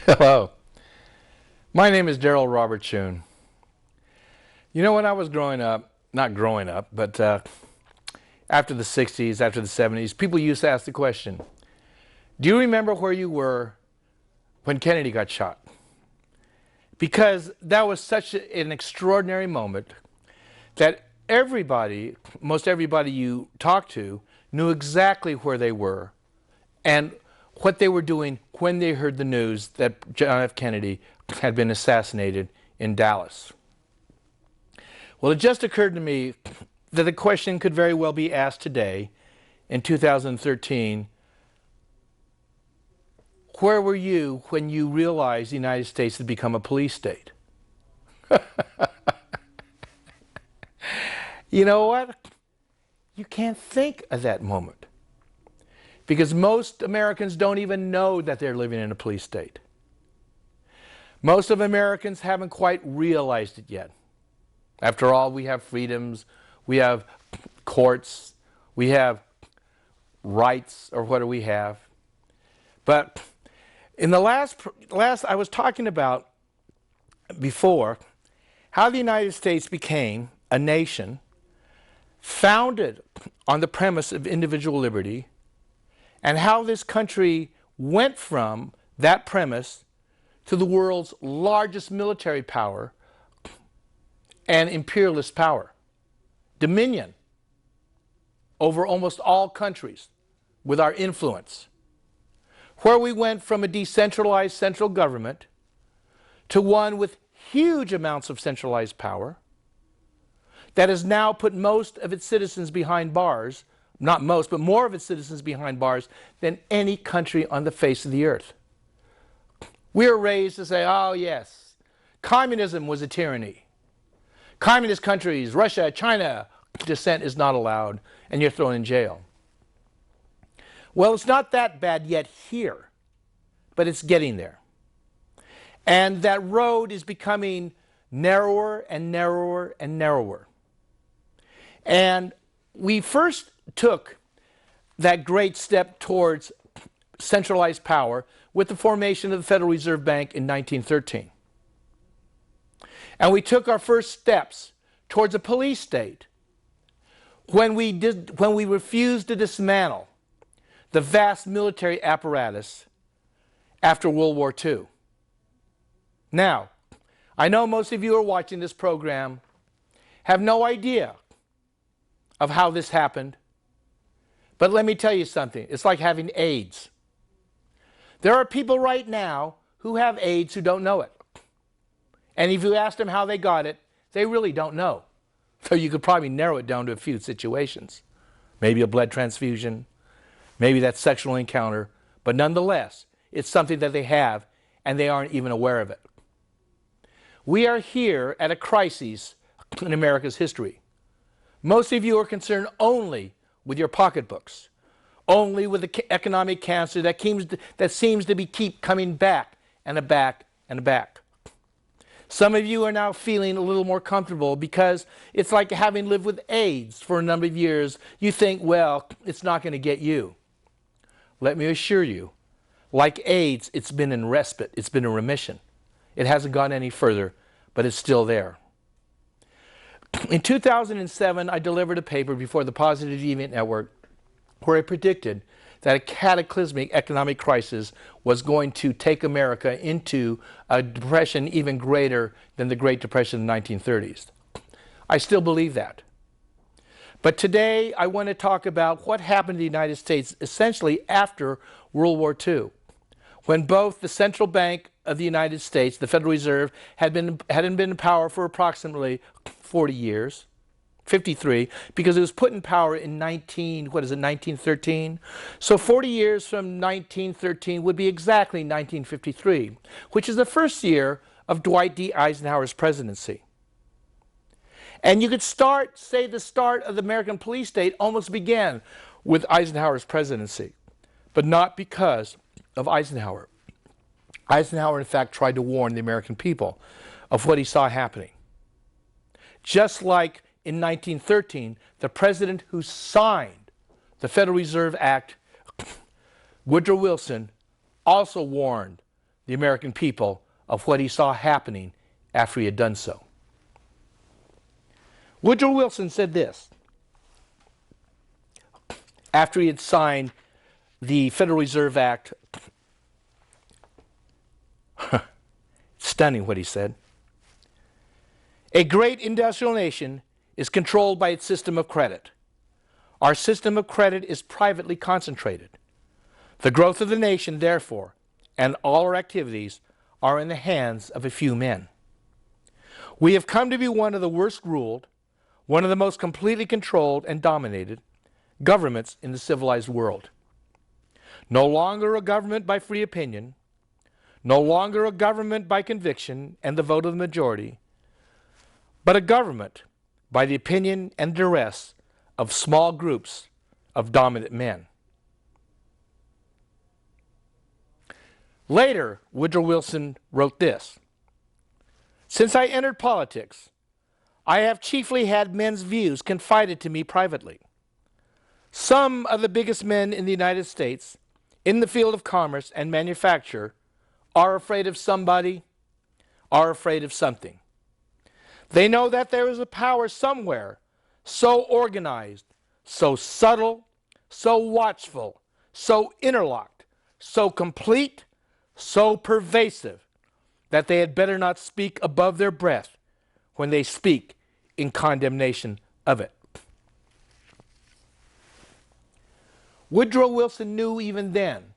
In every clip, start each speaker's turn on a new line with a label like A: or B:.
A: Hello, my name is Daryl Robert Schoon. You know, when I was growing up, not growing up, but after the 60s, after the 70s, people used to ask the question, do you remember where you were when Kennedy got shot? Because that was such an extraordinary moment that everybody, most everybody you talked to, knew exactly where they were and what they were doing when they heard the news that John F. Kennedy had been assassinated in Dallas. Well, it just occurred to me that the question could very well be asked today in 2013. Where were you when you realized the United States had become a police state? You know what? You can't think of that moment because most Americans don't even know that they're living in a police state. Most of Americans haven't quite realized it yet. After all, we have freedoms, we have courts, we have rights, or what do we have? But in the last I was talking about before how the United States became a nation founded on the premise of individual liberty, and how this country went from that premise to the world's largest military power and imperialist power, dominion over almost all countries with our influence, where we went from a decentralized central government to one with huge amounts of centralized power that has now put most of its citizens behind bars, not most, but more of its citizens behind bars than any country on the face of the earth. We are raised to say, oh yes, communism was a tyranny. Communist countries, Russia, China, dissent is not allowed, and you're thrown in jail. Well, it's not that bad yet here, but it's getting there. And that road is becoming narrower and narrower and narrower. And we first took that great step towards centralized power with the formation of the Federal Reserve Bank in 1913. And we took our first steps towards a police state when we refused to dismantle the vast military apparatus after World War II. Now, I know most of you who are watching this program have no idea of how this happened, but let me tell you something. It's like having AIDS. There are people right now who have AIDS who don't know it. And if you ask them how they got it, they really don't know. So you could probably narrow it down to a few situations. Maybe a blood transfusion, maybe that sexual encounter, but nonetheless, it's something that they have and they aren't even aware of it. We are here at a crisis in America's history. Most of you are concerned only with your pocketbooks, only with the economic cancer that seems to keep coming back and back and back. Some of you are now feeling a little more comfortable because it's like having lived with AIDS for a number of years. You think, well, it's not going to get you. Let me assure you, like AIDS, it's been in respite. It's been in remission. It hasn't gone any further, but it's still there. In 2007, I delivered a paper before the Positive Deviant Network where I predicted that a cataclysmic economic crisis was going to take America into a depression even greater than the Great Depression of the 1930s. I still believe that. But today I want to talk about what happened to the United States essentially after World War II, when both the Central Bank of the United States, the Federal Reserve, hadn't been in power for approximately 40 years. 53, because it was put in power in 1913? So 40 years from 1913 would be exactly 1953, which is the first year of Dwight D. Eisenhower's presidency. And you could say the start of the American police state almost began with Eisenhower's presidency, but not because of Eisenhower. Eisenhower, in fact, tried to warn the American people of what he saw happening. Just like in 1913, the president who signed the Federal Reserve Act, Woodrow Wilson, also warned the American people of what he saw happening after he had done so. Woodrow Wilson said this after he had signed the Federal Reserve Act. Stunning what he said. A great industrial nation is controlled by its system of credit. Our system of credit is privately concentrated. The growth of the nation, therefore, and all our activities are in the hands of a few men. We have come to be one of the worst ruled, one of the most completely controlled and dominated governments in the civilized world. No longer a government by free opinion, no longer a government by conviction and the vote of the majority, but a government by the opinion and duress of small groups of dominant men. Later, Woodrow Wilson wrote this: "Since I entered politics, I have chiefly had men's views confided to me privately. Some of the biggest men in the United States, in the field of commerce and manufacture, are afraid of somebody, are afraid of something. They know that there is a power somewhere so organized, so subtle, so watchful, so interlocked, so complete, so pervasive, that they had better not speak above their breath when they speak in condemnation of it." Woodrow Wilson knew even then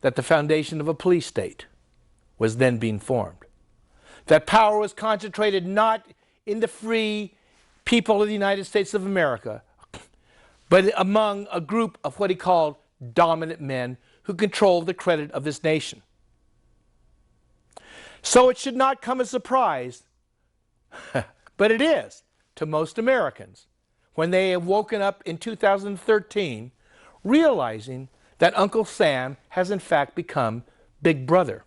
A: that the foundation of a police state was then being formed. That power was concentrated not in the free people of the United States of America, but among a group of what he called dominant men who controlled the credit of this nation. So it should not come as a surprise, but it is to most Americans, when they have woken up in 2013 realizing that Uncle Sam has in fact become Big Brother.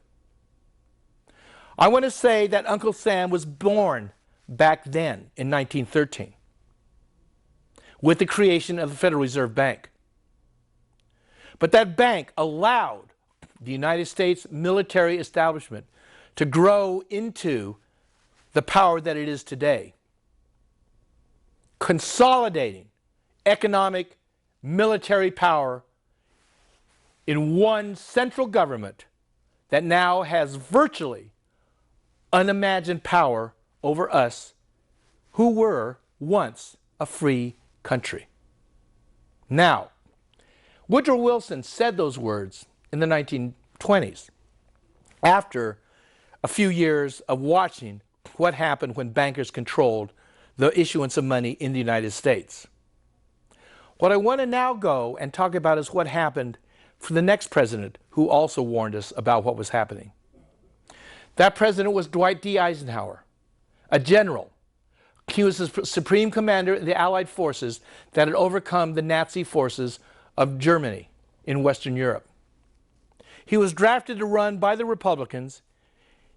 A: I want to say that Uncle Sam was born back then in 1913 with the creation of the Federal Reserve Bank. But that bank allowed the United States military establishment to grow into the power that it is today, consolidating economic, military power in one central government that now has virtually unimagined power over us who were once a free country. Now, Woodrow Wilson said those words in the 1920s after a few years of watching what happened when bankers controlled the issuance of money in the United States. What I want to now go and talk about is what happened for the next president who also warned us about what was happening. That president was Dwight D. Eisenhower, a general. He was the supreme commander of the Allied forces that had overcome the Nazi forces of Germany in Western Europe. He was drafted to run by the Republicans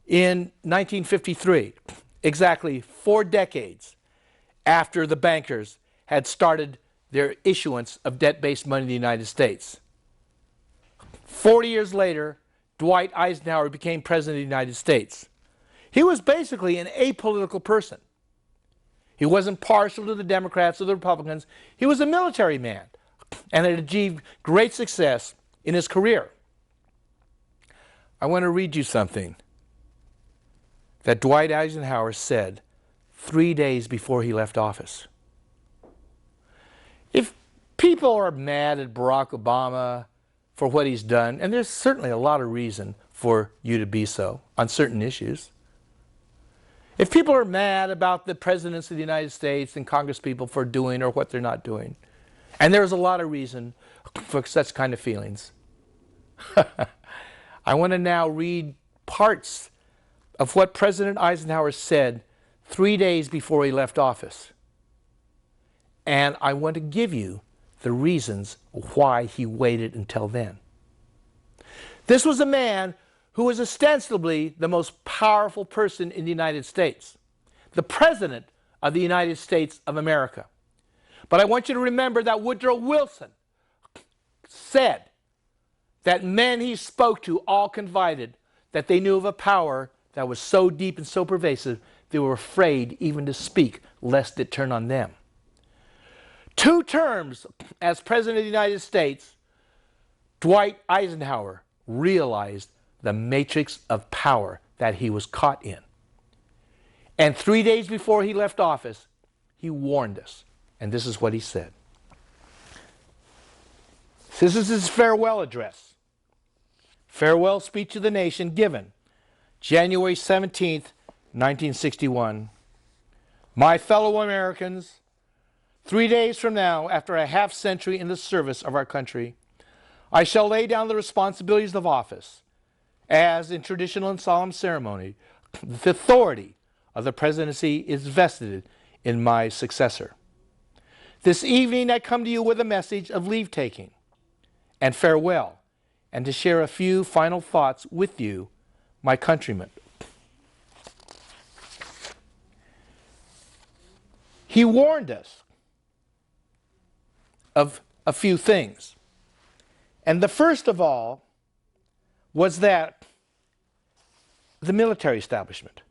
A: in 1953, exactly 4 decades after the bankers had started their issuance of debt-based money in the United States. 40 years later, Dwight Eisenhower became president of the United States. He was basically an apolitical person. He wasn't partial to the Democrats or the Republicans. He was a military man and had achieved great success in his career. I want to read you something that Dwight Eisenhower said 3 days before he left office. If people are mad at Barack Obama for what he's done, and there's certainly a lot of reason for you to be so on certain issues. If people are mad about the presidents of the United States and congresspeople for doing or what they're not doing, and there's a lot of reason for such kind of feelings, I want to now read parts of what President Eisenhower said 3 days before he left office. And I want to give you the reasons why he waited until then. This was a man who was ostensibly the most powerful person in the United States, the President of the United States of America. But I want you to remember that Woodrow Wilson said that men he spoke to all confided that they knew of a power that was so deep and so pervasive, they were afraid even to speak, lest it turn on them. 2 terms as President of the United States, Dwight Eisenhower realized the matrix of power that he was caught in. And 3 days before he left office, he warned us. And this is what he said. This is his farewell address. Farewell speech to the nation given January 17th, 1961. My fellow Americans, 3 days from now, after a half-century in the service of our country, I shall lay down the responsibilities of office, as in traditional and solemn ceremony, the authority of the presidency is vested in my successor. This evening I come to you with a message of leave-taking and farewell, and to share a few final thoughts with you, my countrymen. He warned us of a few things. And the first of all was that the military establishment.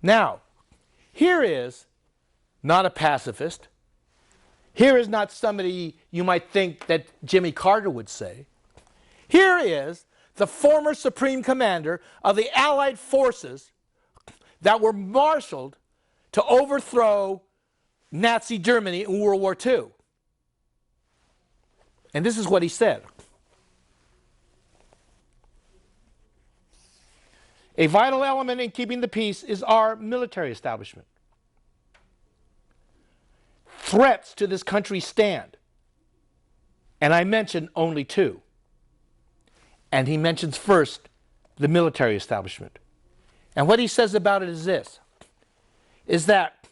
A: Now, here is not a pacifist. Here is not somebody you might think that Jimmy Carter would say. Here is the former supreme commander of the Allied forces that were marshaled to overthrow Nazi Germany in World War II. And this is what he said. A vital element in keeping the peace is our military establishment. Threats to this country stand. And I mention only 2. And he mentions first the military establishment. And what he says about it is this, is that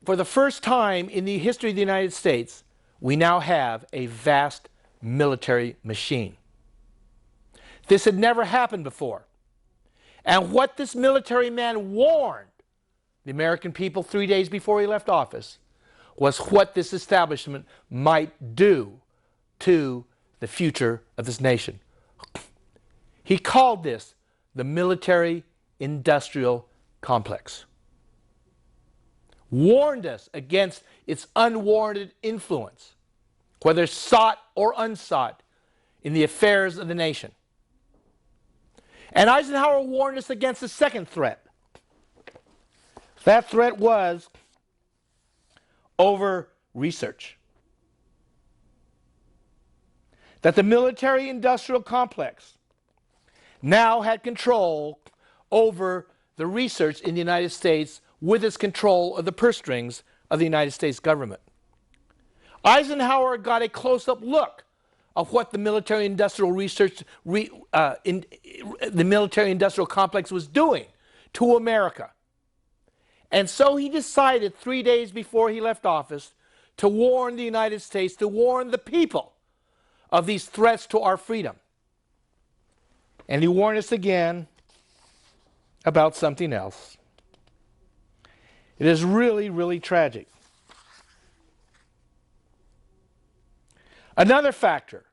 A: for the first time in the history of the United States, we now have a vast military machine. This had never happened before. And what this military man warned the American people 3 days before he left office was what this establishment might do to the future of this nation. He called this the military-industrial complex. Warned us against its unwarranted influence, whether sought or unsought, in the affairs of the nation. And Eisenhower warned us against the second threat. That threat was over research. That the military-industrial complex now had control over the research in the United States with its control of the purse strings of the United States government. Eisenhower got a close-up look of what the military-industrial the military-industrial complex was doing to America. And so he decided 3 days before he left office to warn the United States, to warn the people of these threats to our freedom. And he warned us again about something else. It is really, really tragic. Another factor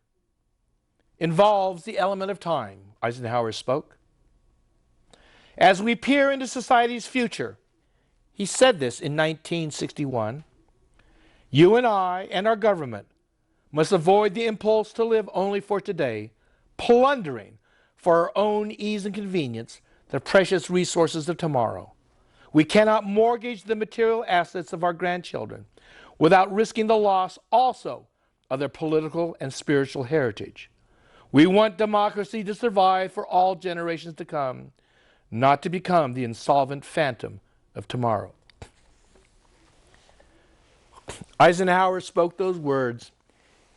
A: involves the element of time, Eisenhower spoke. As we peer into society's future, he said this in 1961, you and I and our government must avoid the impulse to live only for today, plundering for our own ease and convenience the precious resources of tomorrow. We cannot mortgage the material assets of our grandchildren without risking the loss also of their political and spiritual heritage. We want democracy to survive for all generations to come, not to become the insolvent phantom of tomorrow. Eisenhower spoke those words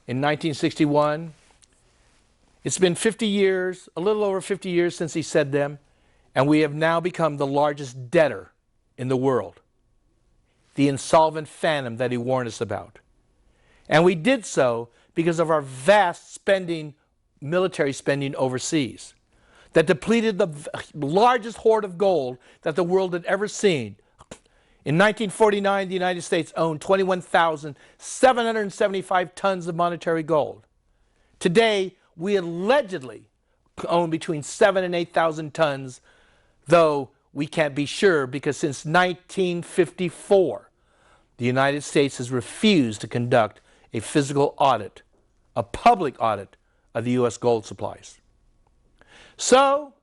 A: in 1961. It's been 50 years, a little over 50 years since he said them, and we have now become the largest debtor in the world, the insolvent phantom that he warned us about. And we did so because of our vast spending, military spending overseas, that depleted the largest hoard of gold that the world had ever seen. In 1949, the United States owned 21,775 tons of monetary gold. Today, we allegedly owned between 7,000 and 8,000 tons, though we can't be sure because since 1954, the United States has refused to conduct a physical audit, a public audit of the U.S. gold supplies. So,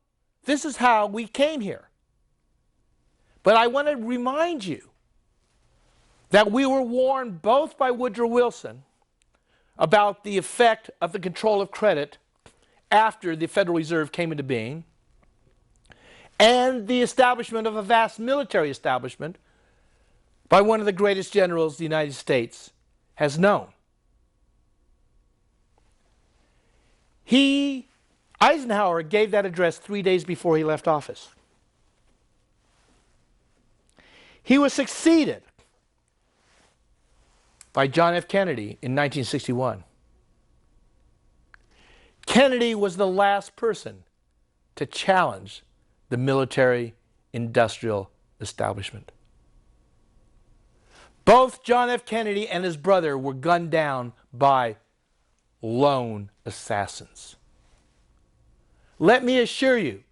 A: this is how we came here. But I want to remind you that we were warned both by Woodrow Wilson about the effect of the control of credit after the Federal Reserve came into being, and the establishment of a vast military establishment by one of the greatest generals the United States has known. Eisenhower gave that address 3 days before he left office. He was succeeded by John F. Kennedy in 1961. Kennedy was the last person to challenge the military-industrial establishment. Both John F. Kennedy and his brother were gunned down by lone assassins. Let me assure you,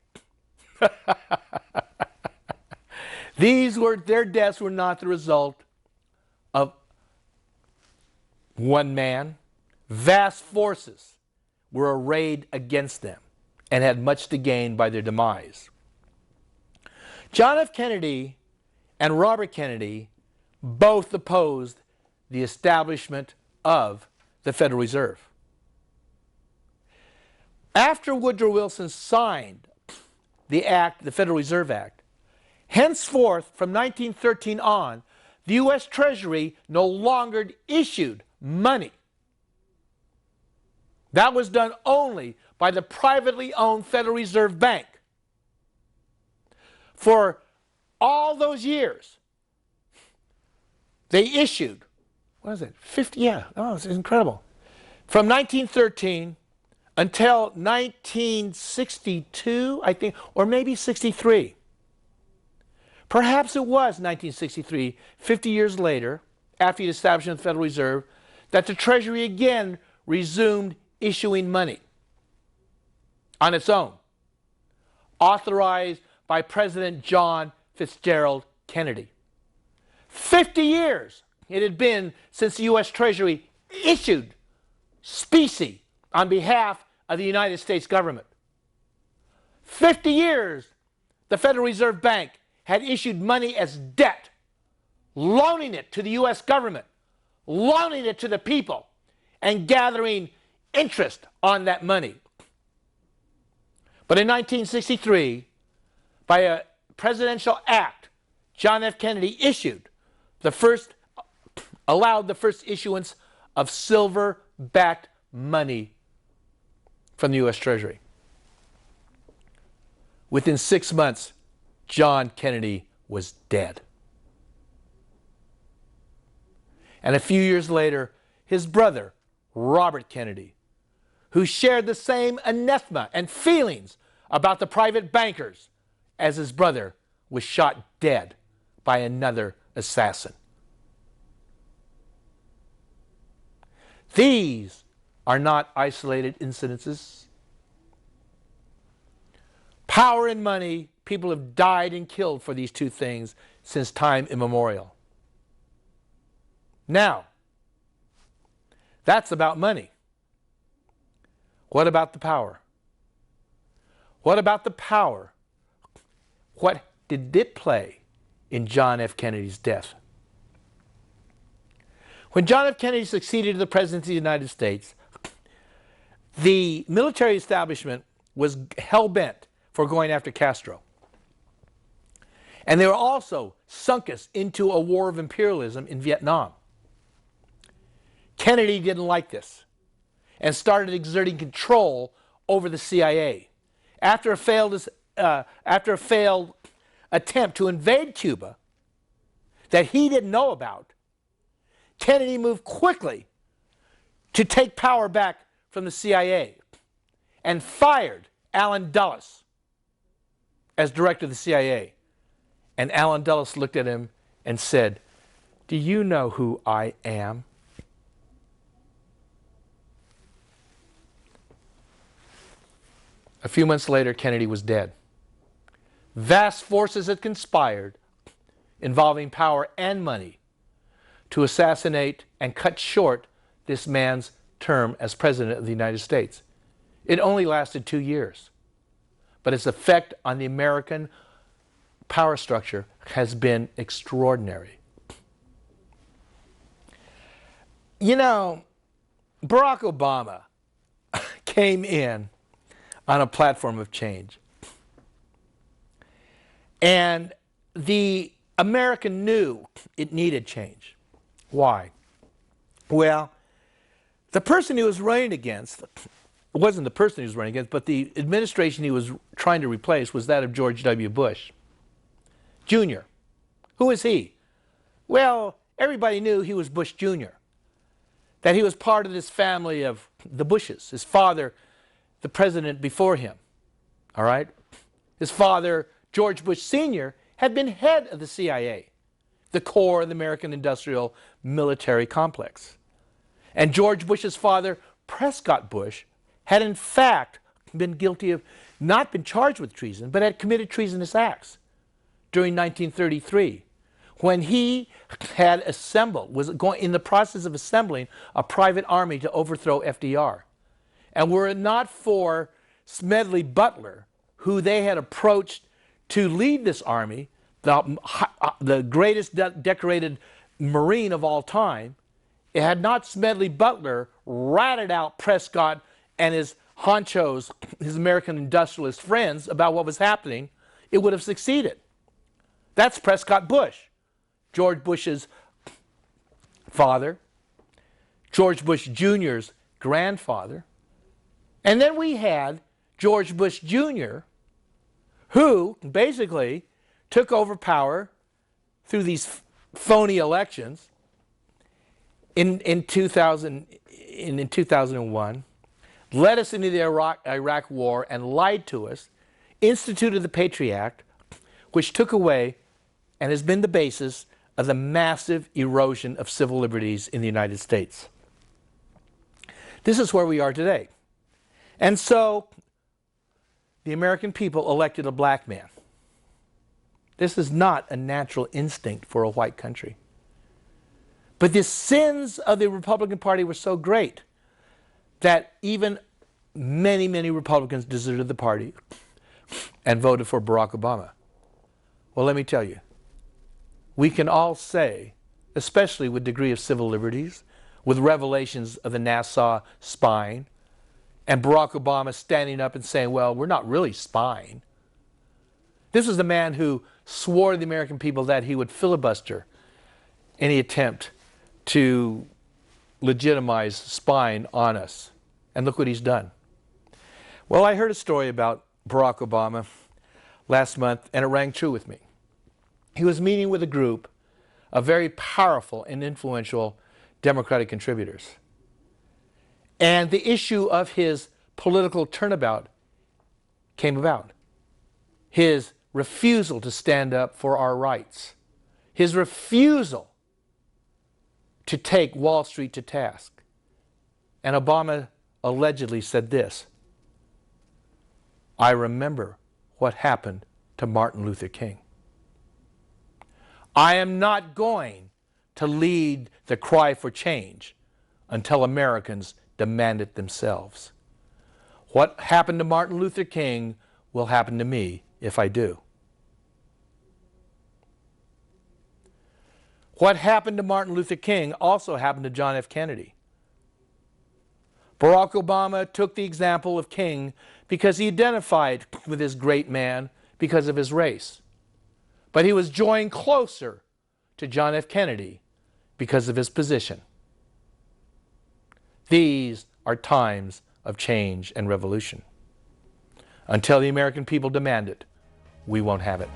A: their deaths were not the result of one man. Vast forces were arrayed against them and had much to gain by their demise. John F. Kennedy and Robert Kennedy both opposed the establishment of the Federal Reserve. After Woodrow Wilson signed the act, the Federal Reserve Act, henceforth, from 1913 on, the U.S. Treasury no longer issued money. That was done only by the privately owned Federal Reserve Bank. For all those years, they issued, what is it, 50, yeah, oh, it's incredible. From 1913 until 1962, I think, or maybe 63. Perhaps it was 1963, 50 years later, after the establishment of the Federal Reserve, that the Treasury again resumed issuing money on its own, authorized by President John Fitzgerald Kennedy. 50 years it had been since the U.S. Treasury issued specie on behalf of the United States government. 50 years the Federal Reserve Bank had issued money as debt, loaning it to the U.S. government, loaning it to the people, and gathering interest on that money. But in 1963, by a presidential act, John F. Kennedy allowed the first issuance of silver-backed money from the U.S. Treasury. Within 6 months, John Kennedy was dead. And a few years later, his brother, Robert Kennedy, who shared the same anathema and feelings about the private bankers as his brother, was shot dead by another assassin. These are not isolated incidences. Power and money, people have died and killed for these two things since time immemorial. Now, that's about money. What about the power? What about the power? What did it play in John F. Kennedy's death? When John F. Kennedy succeeded to the presidency of the United States, the military establishment was hell-bent for going after Castro. And they were also sunk us into a war of imperialism in Vietnam. Kennedy didn't like this and started exerting control over the CIA. After a failed attempt to invade Cuba that he didn't know about, Kennedy moved quickly to take power back from the CIA and fired Allen Dulles as director of the CIA. And Allen Dulles looked at him and said, "Do you know who I am?" A few months later, Kennedy was dead. Vast forces had conspired, involving power and money, to assassinate and cut short this man's term as President of the United States. It only lasted 2 years, but its effect on the American power structure has been extraordinary. You know, Barack Obama came in on a platform of change. And the American knew it needed change. Why? Well, the person he was running against, it wasn't the person he was running against, but the administration he was trying to replace was that of George W. Bush Jr. Who is he? Well, everybody knew he was Bush Jr., that he was part of this family of the Bushes. His father, the president before him, all right? His father, George Bush Sr., had been head of the CIA, the core of the American industrial military complex. And George Bush's father, Prescott Bush, had in fact been guilty of, not been charged with treason, but had committed treasonous acts during 1933, when he had assembled, was going in the process of assembling a private army to overthrow FDR. And were it not for Smedley Butler, who they had approached to lead this army, the greatest decorated Marine of all time, it had not Smedley Butler ratted out Prescott and his honchos, his American industrialist friends, about what was happening, it would have succeeded. That's Prescott Bush, George Bush's father, George Bush Jr.'s grandfather. And then we had George Bush Jr., who basically took over power through these phony elections in 2001, led us into the Iraq War and lied to us, instituted the Patriot Act, which took away and has been the basis of the massive erosion of civil liberties in the United States. This is where we are today. And so the American people elected a black man. This is not a natural instinct for a white country. But the sins of the Republican Party were so great that even many, many Republicans deserted the party and voted for Barack Obama. Well, let me tell you, we can all say, especially with degree of civil liberties, with revelations of the Nassau spying, and Barack Obama standing up and saying, well, we're not really spying. This is the man who swore to the American people that he would filibuster any attempt to legitimize spying on us. And look what he's done. Well, I heard a story about Barack Obama last month, and it rang true with me. He was meeting with a group of very powerful and influential Democratic contributors. And the issue of his political turnabout came about. His refusal to stand up for our rights. His refusal to take Wall Street to task. And Obama allegedly said this: I remember what happened to Martin Luther King. I am not going to lead the cry for change until Americans demand it themselves. What happened to Martin Luther King will happen to me if I do. What happened to Martin Luther King also happened to John F. Kennedy. Barack Obama took the example of King because he identified with this great man because of his race. But he was joined closer to John F. Kennedy because of his position. These are times of change and revolution. Until the American people demand it, we won't have it.